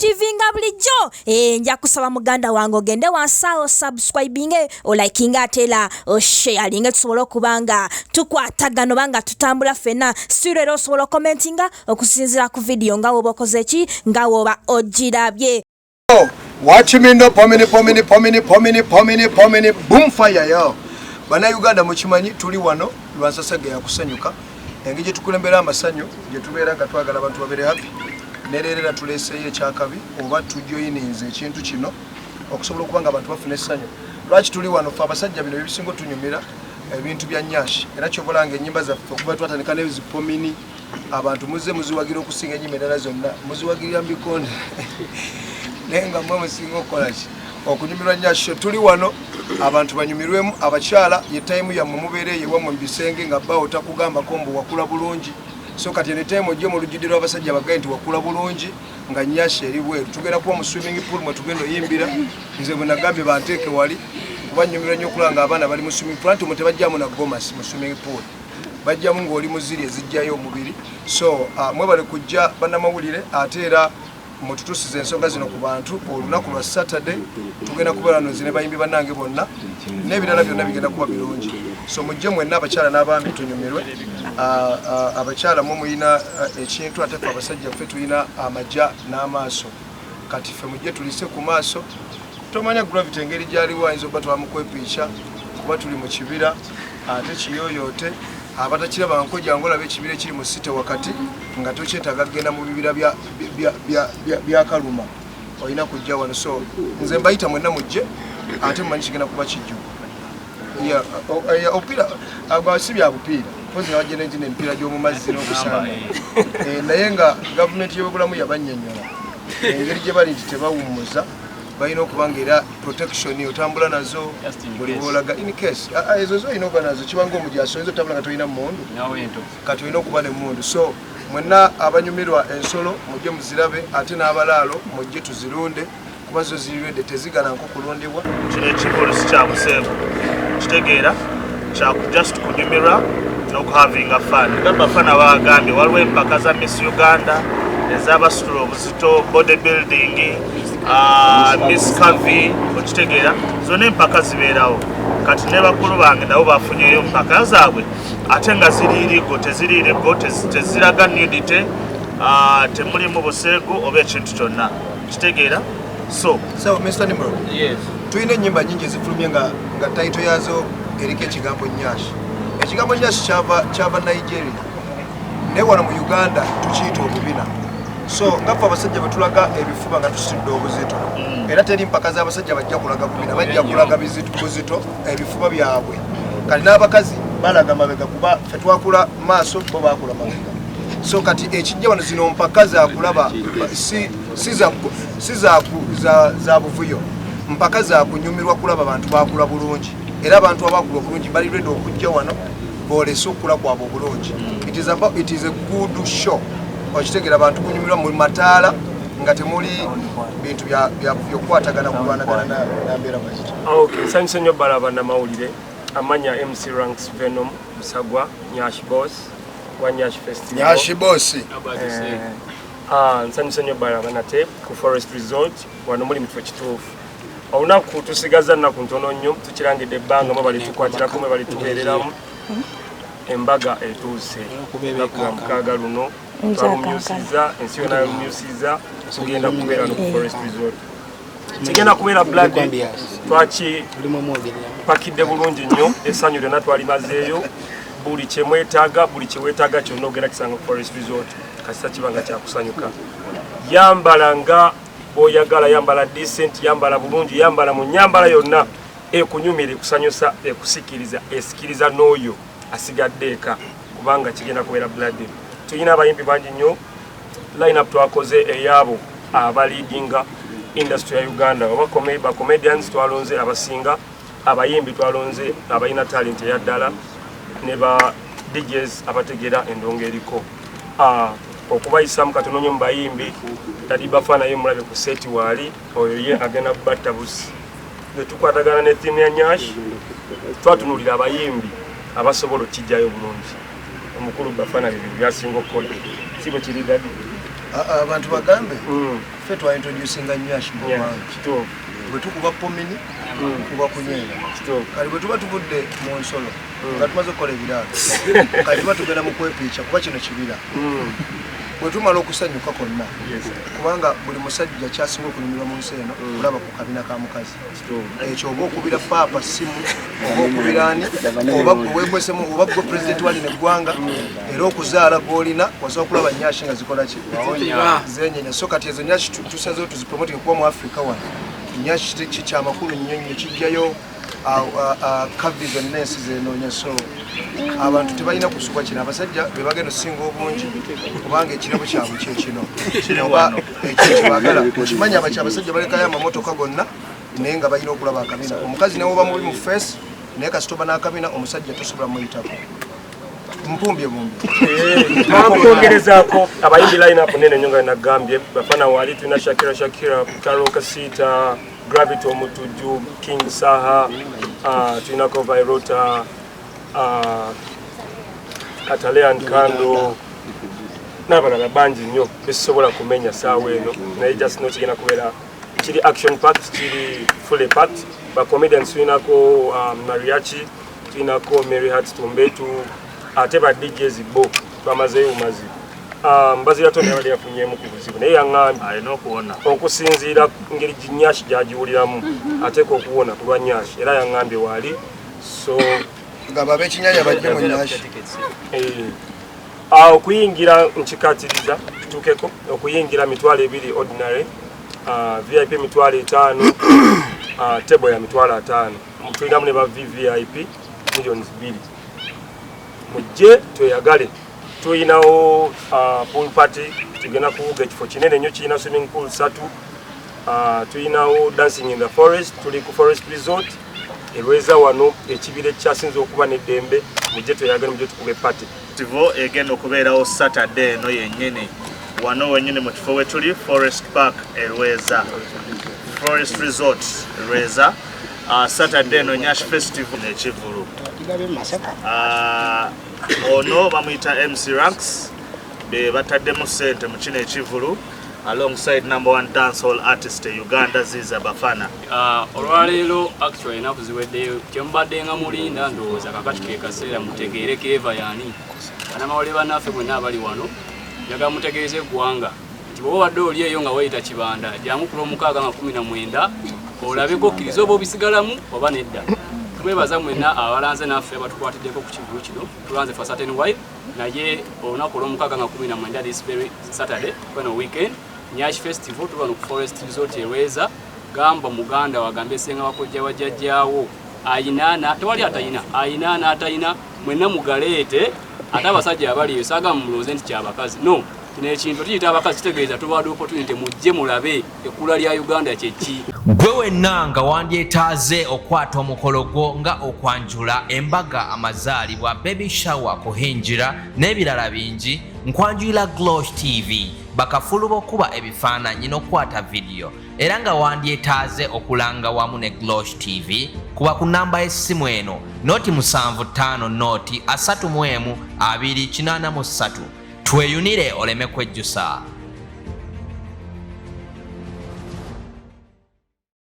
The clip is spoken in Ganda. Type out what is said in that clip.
TV nga bulijjo nja kusaba muganda wange ogende wansaawo subscribing o liking atela o sharing tusobola okubanga tukwatagano banga tutambula fena sirero osobola commentinga okusinzira ku video nga woba okoze ki nga woba ogirabye. Watch me no pomini boom fire yo. Bana Uganda mukimanyi tuli wano lwansasage ya kusanyuka engije tukulembera amasanyo je tubeera nga twagala abantu babere happy nererera tuleseye kyakabi oba tujoyininze ekintu kino okusobola kubanga abantu bafune essanyu. Lwaki tuli wano fa abasajja bino bisingo tunyumira ebintu bya Nyash era kyobolanga ennyimba zaffe okuba twatandika n'ezipomini abantu muze muziwagira okusinga ennyimba endala zonna muziwagirira mbikonde nenga mwe musinga okolaki okunyumirwa Nyash. Tuli wano abantu banyumirwemu abakyala ye time ya mubeereye wamwe mbisenge nga bawo takugamba kombo wakula bulungi so kati ne time ojje mu lujidiro abasajja bagaye nti wakula bulungi nga Nyash eri bweru tugenda kuba mu swimming pool mwe tugenda yimbira nze bwe nagambye banteeke wali kubanyumirwa nnyo okulanga abaana bali mu swimming pool anti mwe tebajjamu na gomasi mu swimming pool bajjamu ng'oli muziri ezijjayo omubiri so mwe bali kujja bannamawulire ate era mututusize ensonga zino ku bantu olunaku lwa Saturday tugenda kubeera nozi ne bayimbi bannange bonna n'ebirala byonna bigenda kuba birungi so mujje mwenna abakyala n'abaami tunyumirwe abakyala mwe muyina ekintu ate ffe abasajja ffe tulina amajja n'amaaso kati ffe mujje tulise ku maaso tomanya gravity engeri gyaliwo ayinza okuba twamukwepiica kuba tuli mu kibira ate kiyoyoote abatakiraba nkojjangu olaba ekibira ekiri mu site wakati nga tokyetaaga kgenda mu bibira bya kaluma olina kujja wano so nze mbayita mwenna mujje ate mumanyi kigenda kuba kijju opiira si bya bupiira pozi nabajjena nti n'emipiira gy'omu mazzi n'okusamba naye nga gavumenti y'obulamu yabannyonnyola engeri gye bali nti tebawummuza balina okubanga era protection otambula nazo buli bwolaga in case ezo zolina okuba nazo kibanga omujaso oyinza otambula nga tolina mmundu kati olina okuba n'emmundu so mwenna abanyumirwa ensolo mujje muzirabe ate n'abalaalo mujje tuzirunde kuba zo zirirwedde tezigana nkokulundibwa kino ekikulu si kyabuseebu kitegeera just kunyumirwa n'okuhavinga fun nga Bafana bagambye waliwo empaka za Miss Uganda ez'abasitula obuzito bodybuilding Miss Kavi okitegeera zonna empaka zibeerawo kati ne bakulu bange nabo bafunyeyo empaka zaabwe ate nga ziriirigo teziriirigo teziraga nudity temulimu buseegu oba ekintu kyonna kitegeera so Mr. Nimrod yes tulina ennyimba nyingi ezifulumye nga tayito yazo eriko ekigambo Nyash. Ekigambo Nyash kyava Nigeria naye wano mu Uganda tukiyita obubina so ngaffe abasajja betulaga ebifuba nga tusitudde obuzito era teri mpaka z'abasajja bajja kulaga bubina bajja kulaga buzito ebifuba byabwe kati n'abakazi balaga mabega kuba ffe twakula maaso bo baakula mabega so kati ekijja wano zino mpaka zakulaba si za buvuyo mpaka zakunyumirwa kulaba abantu bakula bulungi era abantu abakula bulungi bali ready okujja wano boolese okula kwabwe obulungi it is a good show okitegera abantu kunyumirwa mu mataala nga temuli bintu byokukwatagana kulwanagana nambeera bwezito. Okay, nsanyuse nnyo balaba namawulire amanya MC Ranks Venom Musagwa Nyash Boss wa Nyash Festival. Nyash Boss. Nsanyuse nnyo balaba nate ku Forest Resort wano muli mutwe kituufu. Olunaku tusigaza nnaku ntono nnyo tukirangidde ebbanga mwe bali tukwatirako mwe bali tubeereramu embaga etuuse nakuwa mukaaga luno twalumyusiza ensi yonna yalumyusiza tugenda kubeera no ku Forest Resort kigenda kubeera blood twaki pakidde bulungi nnyo essanyu lyonna twalimazeeyo buli kyemwetaaga buli kyeweetaaga kyonna ogenda kisanga ku Forest Resort kasita kibanga kyakusanyuka yambala nga boyagala yambala decent yambala bulungi yambala mu nyambala yonna ekunyumira ekusanyusa ekusikiriza esikiriza n'oyo asigadde eka kubanga kigenda kubeera blood. Tulina abayimbi bangi nnyo line up twakoze eyabo abaleadinga industry ya Uganda oba comedians twalonze abasinga abayimbi twalonze abalina talent ya ddala ne ba DJs abategera endongo eriko okubayisamu katono nnyo mu bayimbi Dadi Bafana ye mulabe ku seti wali oyo ye agenda kubatta busi ne tukwatagana ne team ya Nyash twatunulira abayimbi abasobola okijjayo bulungi omukulu Bafana byasinga okukola sibo kiri Dadi abantu bagambe ffe twaintroducinga Nyash mu bantu bwe tukuba pomini kuba kunyenga kali bwe tuba tuvudde mu nsolo nga tumaze okukola ebiraalo kali tuba tugenda mu kwepiica kuba kino kibira bwe tumala okusanyuka konna kubanga buli musajja kyasinga okunyumirwa mu nsi eno kulaba ku kabina ka mukazi ekyo oba okubira paapa simu oba okubira ani oba gwe weekwesemu oba gwe pulezidenti walina eggwanga era okuzaala gw'olina wasobola kulaba Nyash nga zikola ki zenyenya so kati ezo Nyash tusazeho tuzipromoting kuba mu Africa wano Nyash kikyamakulu nnyo nnyo kijjayo kavi zonna ensi zenoonya so abantu tebalina kusubwa kino abasajja be bagenda osinga obungi kubanga ekirabo kyabwe kyekino oba ekyekyebagala okimanyi abasajja balekayo amamotoka gonna naye nga balina okulaba akabina omukazi nawe oba mubi mu face naye kasitoba n'akabina omusajja tosobola muyitako mpumbye bamukongerezaako abayimbi line-up nene nnyo nga nagambye Bafana wali tulina Shakira Carol Kasita Gravity Omutuju King Saha tulinako Vairota Katalean Kando n'abalala bangi nnyo besobola kumenya saawa eno naye just no kigenda kubeera kiri action packed kiri fully packed bacomedians tulinako Mariachi tulinako Mary Hart Tumbetu ate ba DJs bo bamazeyo umazi mbazira tonde bali yafunyemu ku buzibu naye yaŋŋambye alina okuwona okusinziira ngeri Nyash gyagiwuliramu ateeka okuwona ku lwa Nyash era yaŋŋambye waali so nga babe ekinyanya bajje mu Nyash okuyingira nkikatiriza tutuukeko okuyingira mitwalo 2 ordinary VIP mitwalo 5 table ya mitwalo 5 tulinamu ne ba VVIP millions 2 mujje tweyagale tuyinawo pool party tugenda kuwuga ekifo kinene nnyo kirina swimming pool 3 tuyinawo dancing in the forest tuli ku forest resort Lweza wano ekibira ekyasinze okuba n'eddembe mujje tweyagale mujje tukube party tivo egenda okubeerawo Saturday eno yennyini wano wennyini mu kifo we tuli Forest Park Lweza Forest Resort Lweza Saturday eno Nyash Festival n'ekivulu ono bamuyita MC Ranks be bataddemu ssente mu kino ekivulu alongside #1 dancehall artist Uganda Ziza Bafana. Olwaleero actually enaku ziweddeyo kyembadde nga mulinda ndowooza kakati ke kaseera mutegeere Keva yaani banamawulire bannaffe mwenna abali wano njagala mutegeeze eggwanga nti bw'oba wadde oli eyo nga weyita kibanda jyamu ku Lwomukaaga 19 olabeko okkiriza oba obisigalamu oba nedda. Twebaza mwenna abalanze naffe batukwatiddeko ku kivulu kino tulanze for certain while naye olunaku Lwomukaaga 19 this very Saturday kweno weekend Nyash Festival tubano ku Forest Resort Lweza gamba muganda wagambe senga wakojja wajjajjaawo ayinana tewali atayina ayinana atayina mwenna mugaleete ate abasajja abaliyo saaga mumuloze nti kyabakazi no kino ekintu tuyita abakazi kitegeeza tubawadde opportunity mujje mulabe ekkula lya Uganda kyeki gwe wenna nga wandyetaaze okwata omukolo gwo nga okwanjula embaga amazaalibwa baby shower kuhinjira n'ebirala bingi nkwanjulira Glosh TV bakafulu b'okuba ebifaananyi n'okwata video era nga wandyetaaze okulanga wamu ne Glosh TV kuba ku namba y'essimu eno noti 75 noti 31 283 tweyunire oleme kwejjusa